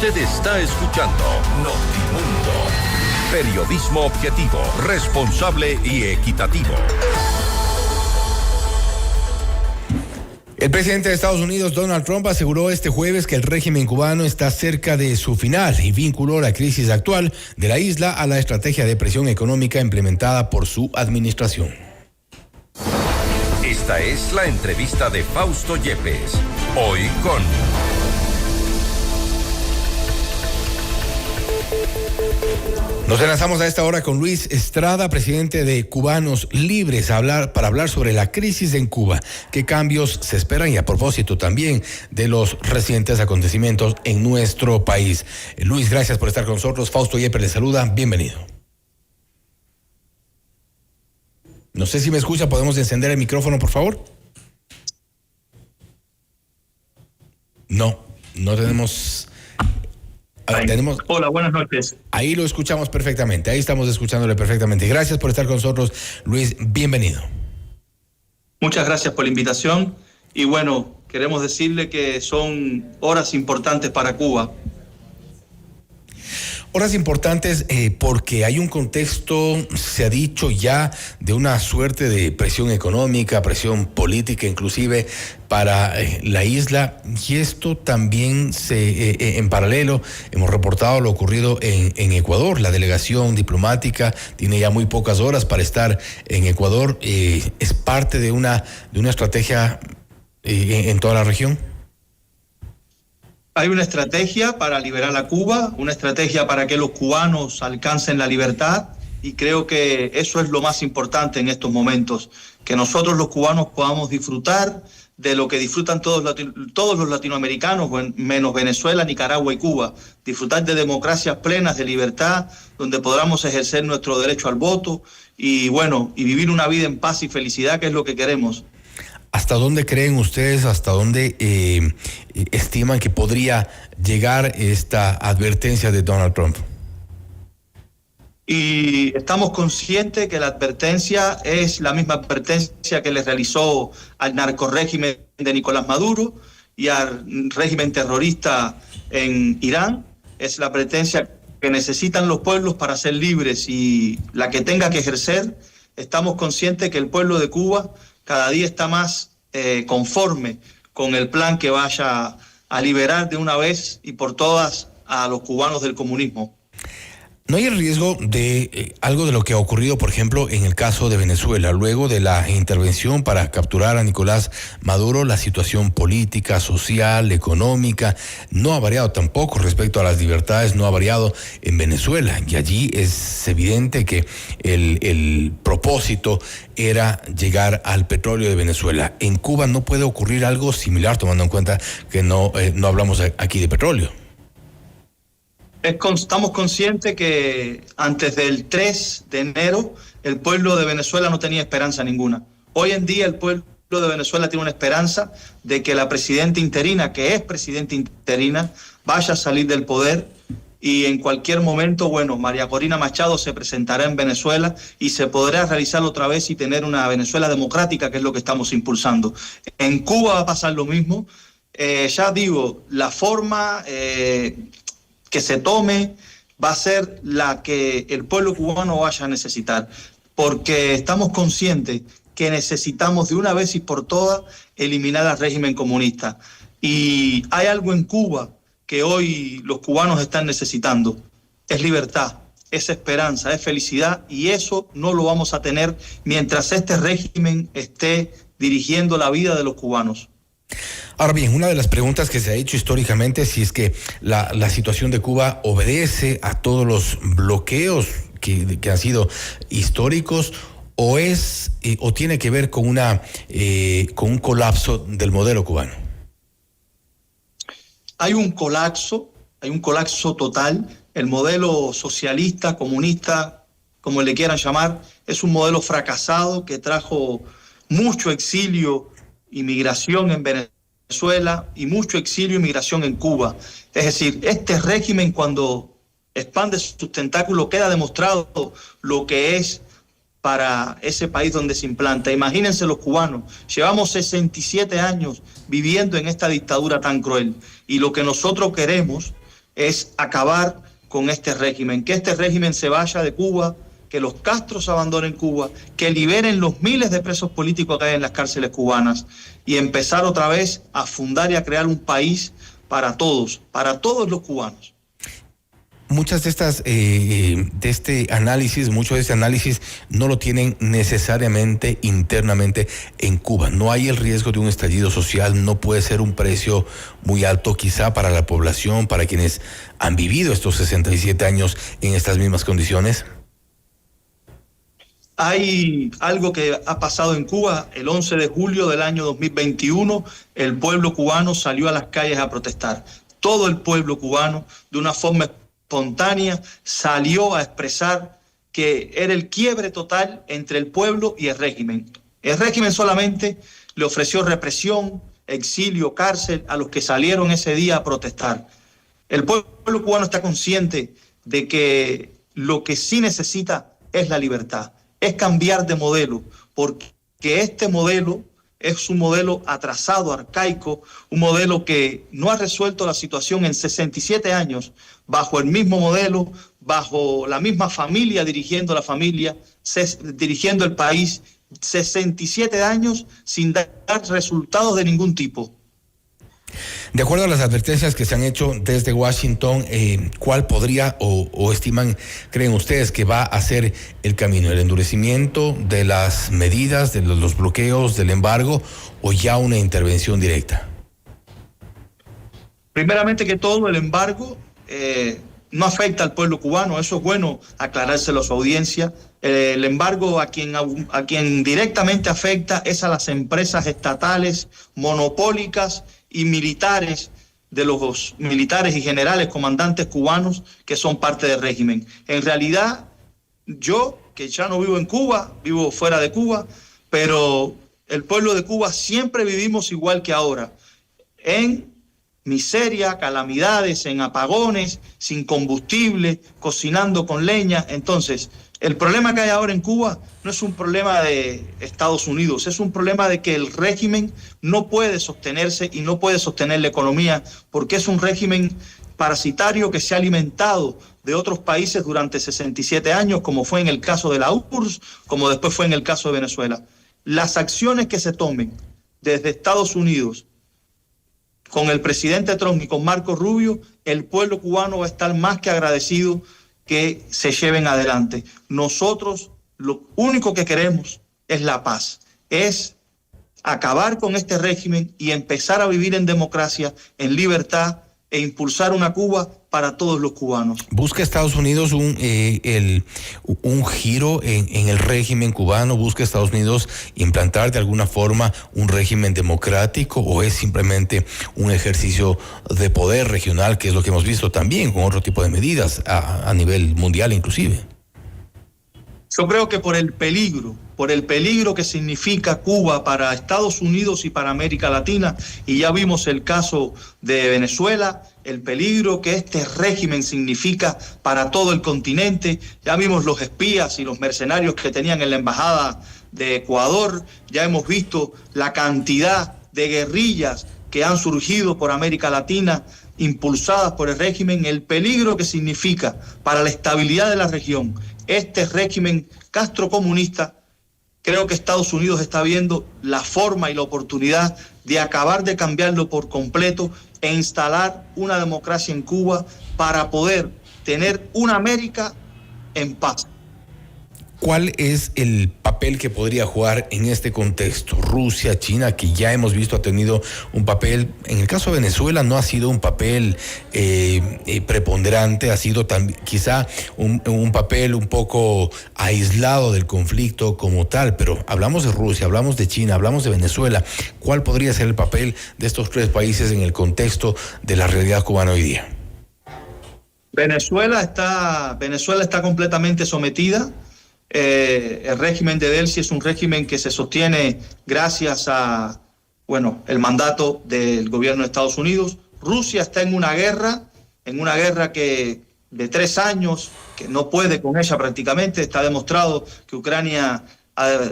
Usted está escuchando Notimundo. Periodismo objetivo, responsable y equitativo. El presidente de Estados Unidos, Donald Trump, aseguró este jueves que el régimen cubano está cerca de su final y vinculó la crisis actual de la isla a la estrategia de presión económica implementada por su administración. Esta es la entrevista de Fausto Yepes. Hoy con... Nos enlazamos a esta hora con Luis Estrada, presidente de Cubanos Libres, para hablar sobre la crisis en Cuba, qué cambios se esperan y a propósito también de los recientes acontecimientos en nuestro país. Luis, gracias por estar con nosotros. Fausto Yepes le saluda, bienvenido. No sé si me escucha, ¿podemos encender el micrófono, por favor? No tenemos... Hola, buenas noches. Ahí lo escuchamos perfectamente, ahí estamos escuchándole perfectamente. Gracias por estar con nosotros, Luis, bienvenido. Muchas gracias por la invitación y bueno, queremos decirle que son horas importantes para Cuba. Horas importantes porque hay un contexto, se ha dicho ya, de una suerte de presión económica, presión política inclusive para la isla, y esto también en paralelo hemos reportado lo ocurrido en Ecuador. La delegación diplomática tiene ya muy pocas horas para estar en Ecuador. ¿Es parte de una estrategia en toda la región? Hay una estrategia para liberar a Cuba, una estrategia para que los cubanos alcancen la libertad y creo que eso es lo más importante en estos momentos, que nosotros los cubanos podamos disfrutar de lo que disfrutan todos los latinoamericanos, menos Venezuela, Nicaragua y Cuba, disfrutar de democracias plenas, de libertad, donde podamos ejercer nuestro derecho al voto y vivir una vida en paz y felicidad, que es lo que queremos. ¿Hasta dónde creen ustedes, hasta dónde estiman que podría llegar esta advertencia de Donald Trump? Y estamos conscientes que la advertencia es la misma advertencia que le realizó al narcorrégimen de Nicolás Maduro y al régimen terrorista en Irán. Es la advertencia que necesitan los pueblos para ser libres y la que tenga que ejercer. Estamos conscientes que el pueblo de Cuba cada día está más conforme con el plan que vaya a liberar de una vez y por todas a los cubanos del comunismo. ¿No hay el riesgo de algo de lo que ha ocurrido, por ejemplo, en el caso de Venezuela? Luego de la intervención para capturar a Nicolás Maduro, la situación política, social, económica, no ha variado tampoco respecto a las libertades, no ha variado en Venezuela. Y allí es evidente que el propósito era llegar al petróleo de Venezuela. En Cuba no puede ocurrir algo similar, tomando en cuenta que no hablamos aquí de petróleo. Estamos conscientes que antes del 3 de enero el pueblo de Venezuela no tenía esperanza ninguna. Hoy en día el pueblo de Venezuela tiene una esperanza de que la presidenta interina, que es presidenta interina, vaya a salir del poder y en cualquier momento, María Corina Machado se presentará en Venezuela y se podrá realizar otra vez y tener una Venezuela democrática, que es lo que estamos impulsando. En Cuba va a pasar lo mismo. La forma... que se tome va a ser la que el pueblo cubano vaya a necesitar, porque estamos conscientes que necesitamos de una vez y por todas eliminar al régimen comunista. Y hay algo en Cuba que hoy los cubanos están necesitando, es libertad, es esperanza, es felicidad, y eso no lo vamos a tener mientras este régimen esté dirigiendo la vida de los cubanos. Ahora bien, una de las preguntas que se ha hecho históricamente es si es que la situación de Cuba obedece a todos los bloqueos que han sido históricos o tiene que ver con un colapso del modelo cubano. Hay un colapso total. El modelo socialista, comunista, como le quieran llamar, es un modelo fracasado que trajo mucho exilio, inmigración en Venezuela y mucho exilio e inmigración en Cuba. Es decir, este régimen, cuando expande sus tentáculos, queda demostrado lo que es para ese país donde se implanta. Imagínense los cubanos, llevamos 67 años viviendo en esta dictadura tan cruel, y lo que nosotros queremos es acabar con este régimen, que este régimen se vaya de Cuba, que los Castros abandonen Cuba, que liberen los miles de presos políticos que hay en las cárceles cubanas y empezar otra vez a fundar y a crear un país para todos los cubanos. Muchas de estas, mucho de este análisis no lo tienen necesariamente internamente en Cuba. No hay el riesgo de un estallido social, no puede ser un precio muy alto quizá para la población, para quienes han vivido estos 67 años en estas mismas condiciones. Hay algo que ha pasado en Cuba. El 11 de julio del año 2021, el pueblo cubano salió a las calles a protestar. Todo el pueblo cubano, de una forma espontánea, salió a expresar que era el quiebre total entre el pueblo y el régimen. El régimen solamente le ofreció represión, exilio, cárcel a los que salieron ese día a protestar. El pueblo cubano está consciente de que lo que sí necesita es la libertad, es cambiar de modelo, porque este modelo es un modelo atrasado, arcaico, un modelo que no ha resuelto la situación en 67 años, bajo el mismo modelo, bajo la misma familia, dirigiendo el país, 67 años sin dar resultados de ningún tipo. De acuerdo a las advertencias que se han hecho desde Washington, ¿cuál podría o estiman, creen ustedes, que va a ser el camino? ¿El endurecimiento de las medidas, de los bloqueos, del embargo, o ya una intervención directa? Primeramente que todo, el embargo no afecta al pueblo cubano. Eso es bueno aclarárselo a su audiencia. El embargo a quien directamente afecta es a las empresas estatales, monopólicas y militares, de los militares y generales comandantes cubanos que son parte del régimen. En realidad, yo, que ya no vivo en Cuba, vivo fuera de Cuba, pero el pueblo de Cuba siempre vivimos igual que ahora, en miseria, calamidades, en apagones, sin combustible, cocinando con leña. Entonces, el problema que hay ahora en Cuba no es un problema de Estados Unidos, es un problema de que el régimen no puede sostenerse y no puede sostener la economía, porque es un régimen parasitario que se ha alimentado de otros países durante 67 años, como fue en el caso de la URSS, como después fue en el caso de Venezuela. Las acciones que se tomen desde Estados Unidos con el presidente Trump y con Marco Rubio, el pueblo cubano va a estar más que agradecido que se lleven adelante. Nosotros lo único que queremos es la paz, es acabar con este régimen y empezar a vivir en democracia, en libertad, e impulsar una Cuba para todos los cubanos. ¿Busca Estados Unidos un giro en el régimen cubano? ¿Busca Estados Unidos implantar de alguna forma un régimen democrático, o es simplemente un ejercicio de poder regional, que es lo que hemos visto también con otro tipo de medidas a nivel mundial inclusive? Yo creo que por el peligro que significa Cuba para Estados Unidos y para América Latina, y ya vimos el caso de Venezuela, el peligro que este régimen significa para todo el continente, ya vimos los espías y los mercenarios que tenían en la embajada de Ecuador, ya hemos visto la cantidad de guerrillas que han surgido por América Latina, impulsadas por el régimen, el peligro que significa para la estabilidad de la región este régimen castrocomunista. Creo que Estados Unidos está viendo la forma y la oportunidad de acabar de cambiarlo por completo e instalar una democracia en Cuba para poder tener una América en paz. ¿Cuál es el papel que podría jugar en este contexto Rusia, China, que ya hemos visto ha tenido un papel, en el caso de Venezuela no ha sido un papel preponderante, ha sido quizá un papel un poco aislado del conflicto como tal, pero hablamos de Rusia, hablamos de China, hablamos de Venezuela? ¿Cuál podría ser el papel de estos tres países en el contexto de la realidad cubana hoy día? Venezuela está completamente sometida. El régimen de Delcy es un régimen que se sostiene gracias a, el mandato del gobierno de Estados Unidos. Rusia está en una guerra que de 3 años, que no puede con ella prácticamente. Está demostrado que Ucrania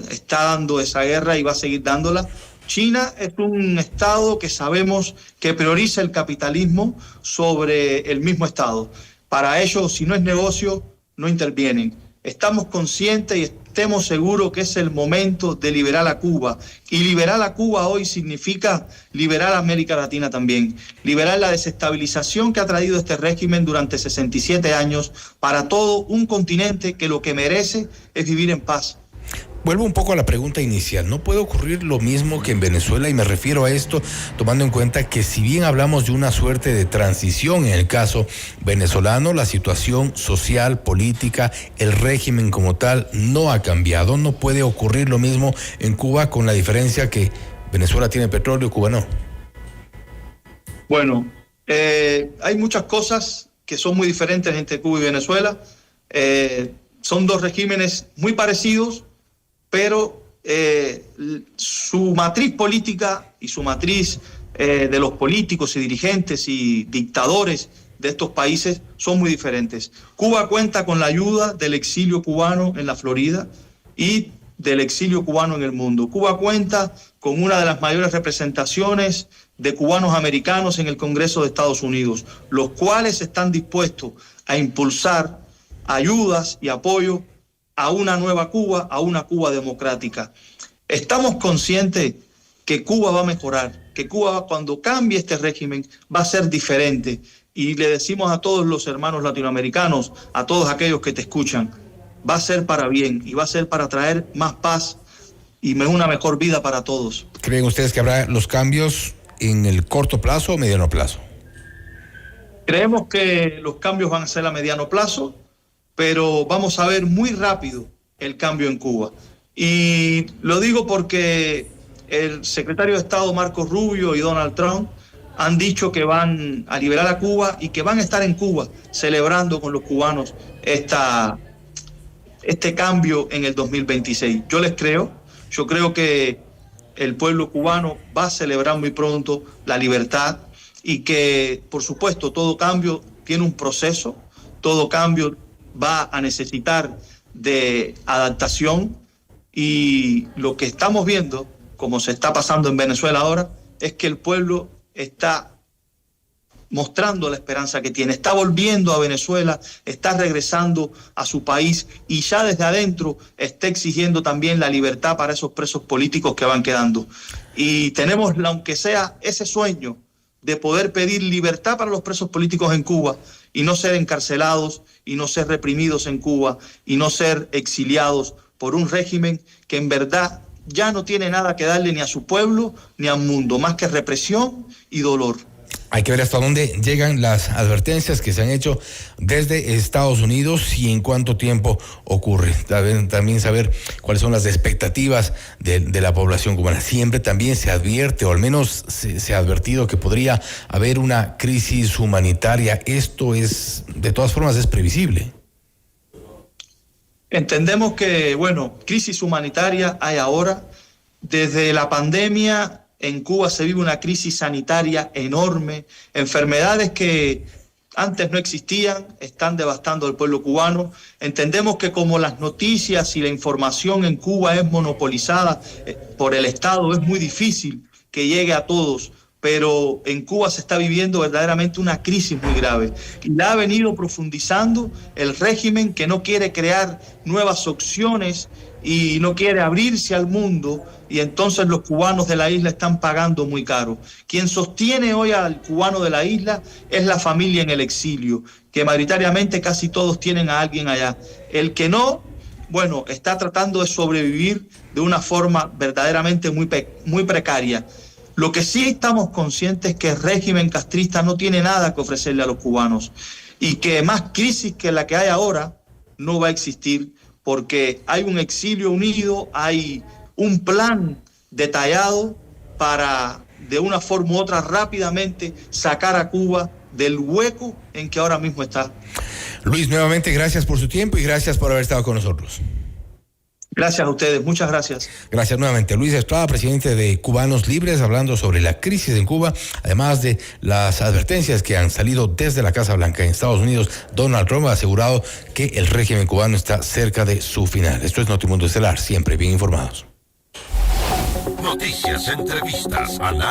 está dando esa guerra y va a seguir dándola. China es un Estado que sabemos que prioriza el capitalismo sobre el mismo Estado. Para ellos, si no es negocio, no intervienen. Estamos conscientes y estemos seguros que es el momento de liberar a Cuba. Y liberar a Cuba hoy significa liberar a América Latina también. Liberar la desestabilización que ha traído este régimen durante 67 años para todo un continente que lo que merece es vivir en paz. Vuelvo un poco a la pregunta inicial. ¿No puede ocurrir lo mismo que en Venezuela? Y me refiero a esto tomando en cuenta que si bien hablamos de una suerte de transición en el caso venezolano, la situación social, política, el régimen como tal no ha cambiado. ¿No puede ocurrir lo mismo en Cuba, con la diferencia que Venezuela tiene petróleo y Cuba no? Bueno, hay muchas cosas que son muy diferentes entre Cuba y Venezuela. Son dos regímenes muy parecidos, pero su matriz política y su matriz de los políticos y dirigentes y dictadores de estos países son muy diferentes. Cuba cuenta con la ayuda del exilio cubano en la Florida y del exilio cubano en el mundo. Cuba cuenta con una de las mayores representaciones de cubanos americanos en el Congreso de Estados Unidos, los cuales están dispuestos a impulsar ayudas y apoyo a una nueva Cuba, a una Cuba democrática. Estamos conscientes que Cuba va a mejorar, que Cuba cuando cambie este régimen va a ser diferente. Y le decimos a todos los hermanos latinoamericanos, a todos aquellos que te escuchan, va a ser para bien y va a ser para traer más paz y una mejor vida para todos. ¿Creen ustedes que habrá los cambios en el corto plazo o mediano plazo? Creemos que los cambios van a ser a mediano plazo, pero vamos a ver muy rápido el cambio en Cuba. Y lo digo porque el secretario de Estado Marco Rubio y Donald Trump han dicho que van a liberar a Cuba y que van a estar en Cuba celebrando con los cubanos este cambio en el 2026. Yo les creo, yo creo que el pueblo cubano va a celebrar muy pronto la libertad y que, por supuesto, todo cambio tiene un proceso, todo cambio va a necesitar de adaptación y lo que estamos viendo, como se está pasando en Venezuela ahora, es que el pueblo está mostrando la esperanza que tiene, está volviendo a Venezuela, está regresando a su país y ya desde adentro está exigiendo también la libertad para esos presos políticos que van quedando. Y tenemos, aunque sea ese sueño de poder pedir libertad para los presos políticos en Cuba y no ser encarcelados y no ser reprimidos en Cuba y no ser exiliados por un régimen que en verdad ya no tiene nada que darle ni a su pueblo ni al mundo, más que represión y dolor. Hay que ver hasta dónde llegan las advertencias que se han hecho desde Estados Unidos y en cuánto tiempo ocurre. También saber cuáles son las expectativas de la población cubana. Siempre también se advierte, o al menos se ha advertido, que podría haber una crisis humanitaria. Esto es, de todas formas, es previsible. Entendemos que, crisis humanitaria hay ahora. Desde la pandemia en Cuba se vive una crisis sanitaria enorme, enfermedades que antes no existían, están devastando al pueblo cubano. Entendemos que como las noticias y la información en Cuba es monopolizada por el Estado, es muy difícil que llegue a todos, pero en Cuba se está viviendo verdaderamente una crisis muy grave. Y la ha venido profundizando el régimen, que no quiere crear nuevas opciones y no quiere abrirse al mundo, y entonces los cubanos de la isla están pagando muy caro. Quien sostiene hoy al cubano de la isla es la familia en el exilio, que mayoritariamente casi todos tienen a alguien allá. El que no, está tratando de sobrevivir de una forma verdaderamente muy precaria. Lo que sí estamos conscientes es que el régimen castrista no tiene nada que ofrecerle a los cubanos y que más crisis que la que hay ahora no va a existir, porque hay un exilio unido, hay un plan detallado para, de una forma u otra, rápidamente sacar a Cuba del hueco en que ahora mismo está. Luis, nuevamente gracias por su tiempo y gracias por haber estado con nosotros. Gracias a ustedes, muchas gracias. Gracias nuevamente. Luis Estrada, presidente de Cubanos Libres, hablando sobre la crisis en Cuba, además de las advertencias que han salido desde la Casa Blanca en Estados Unidos. Donald Trump ha asegurado que el régimen cubano está cerca de su final. Esto es Notimundo Estelar, siempre bien informados. Noticias, entrevistas, análisis.